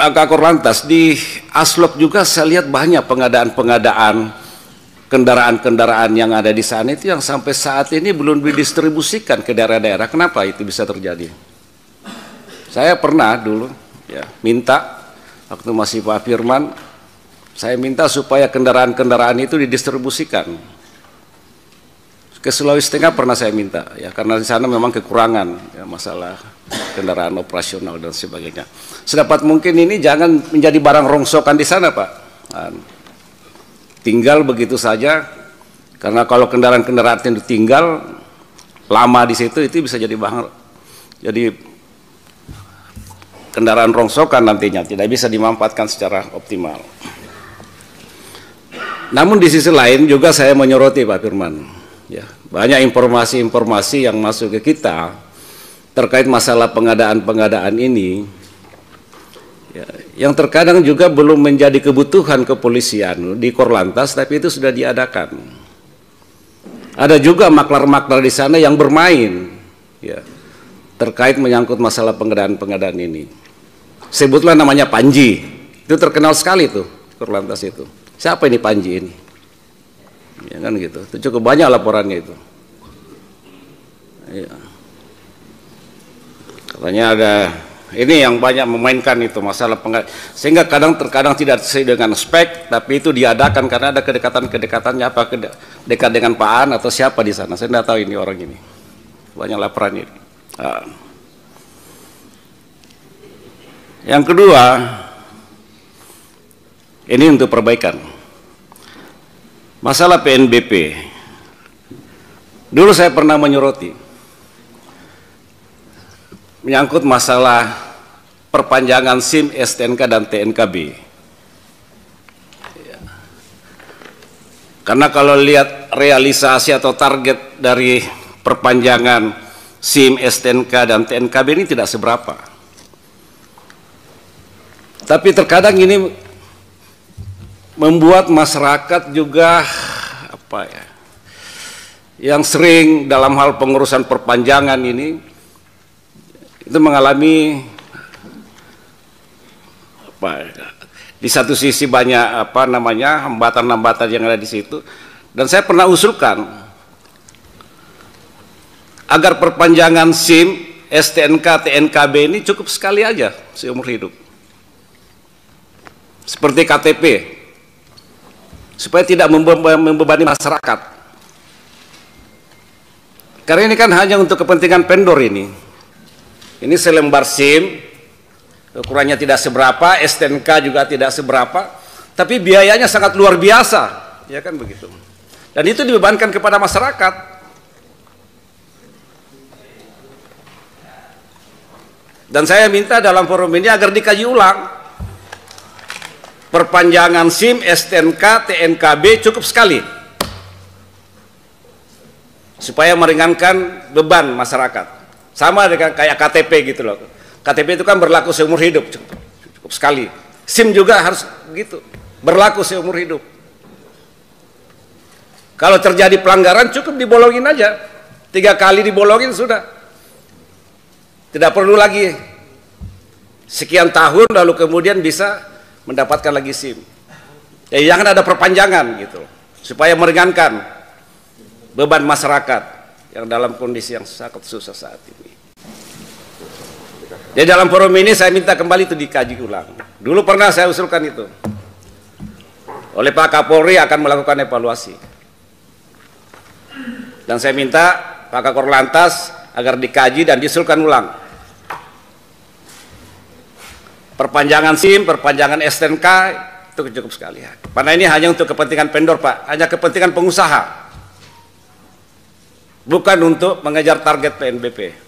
Pak Kakor Lantas, di Aslok juga saya lihat banyak pengadaan-pengadaan kendaraan-kendaraan yang ada di sana itu yang sampai saat ini belum didistribusikan ke daerah-daerah. Kenapa itu bisa terjadi? Saya pernah dulu ya minta, waktu masih Pak Firman, saya minta supaya kendaraan-kendaraan itu didistribusikan. Ke Sulawesi Tengah pernah saya minta, ya karena di sana memang kekurangan ya, masalah kendaraan operasional dan sebagainya. Sedapat mungkin ini jangan menjadi barang rongsokan di sana, Pak. Tinggal begitu saja, karena kalau kendaraan-kendaraan itu tinggal lama di situ, itu bisa jadi bahan, jadi kendaraan rongsokan nantinya, tidak bisa dimanfaatkan secara optimal. Namun di sisi lain juga saya menyoroti Pak Firman. Ya, banyak informasi-informasi yang masuk ke kita terkait masalah pengadaan-pengadaan ini ya, yang terkadang juga belum menjadi kebutuhan kepolisian di Korlantas, tapi itu sudah diadakan. Ada juga maklar-maklar di sana yang bermain ya, terkait menyangkut masalah pengadaan-pengadaan ini. Sebutlah namanya Panji, itu terkenal sekali tuh Korlantas itu. Siapa ini Panji ini? Ya kan gitu, itu cukup banyak laporannya itu. Ya. Katanya ada ini yang banyak memainkan itu masalah sehingga terkadang tidak sesuai dengan spek, tapi itu diadakan karena ada kedekatannya apa dekat dengan Pak An atau siapa di sana. Saya tidak tahu ini orang ini. Banyak laporan ini. Nah. Yang kedua, ini untuk perbaikan. Masalah PNBP, dulu saya pernah menyoroti menyangkut masalah perpanjangan SIM, STNK dan TNKB. Karena kalau lihat realisasi atau target dari perpanjangan SIM, STNK dan TNKB ini tidak seberapa. Tapi terkadang ini membuat masyarakat juga apa ya, yang sering dalam hal pengurusan perpanjangan ini itu mengalami apa ya, di satu sisi banyak apa namanya hambatan-hambatan yang ada di situ, dan saya pernah usulkan agar perpanjangan SIM, STNK, TNKB ini cukup sekali aja seumur hidup, seperti KTP, supaya tidak membebani masyarakat. Karena ini kan hanya untuk kepentingan vendor ini. Ini selembar SIM, ukurannya tidak seberapa, STNK juga tidak seberapa, tapi biayanya sangat luar biasa, ya kan begitu. Dan itu dibebankan kepada masyarakat. Dan saya minta dalam forum ini agar dikaji ulang. Perpanjangan SIM, STNK, TNKB cukup sekali supaya meringankan beban masyarakat. Sama dengan kayak KTP gitu loh. KTP itu kan berlaku seumur hidup, cukup sekali. SIM juga harus begitu, berlaku seumur hidup. Kalau terjadi pelanggaran cukup dibolongin aja, 3 kali dibolongin sudah. Tidak perlu lagi sekian tahun lalu kemudian bisa mendapatkan lagi SIM. Ya, jangan ada perpanjangan gitu, supaya meringankan beban masyarakat yang dalam kondisi yang sangat susah saat ini. Jadi dalam forum ini saya minta kembali itu dikaji ulang. Dulu pernah saya usulkan itu. Oleh Pak Kapolri akan melakukan evaluasi. Dan saya minta Pak Kakor Lantas agar dikaji dan diusulkan ulang. Perpanjangan SIM, perpanjangan STNK itu cukup sekali. Karena ini hanya untuk kepentingan vendor, Pak, hanya kepentingan pengusaha, bukan untuk mengejar target PNBP.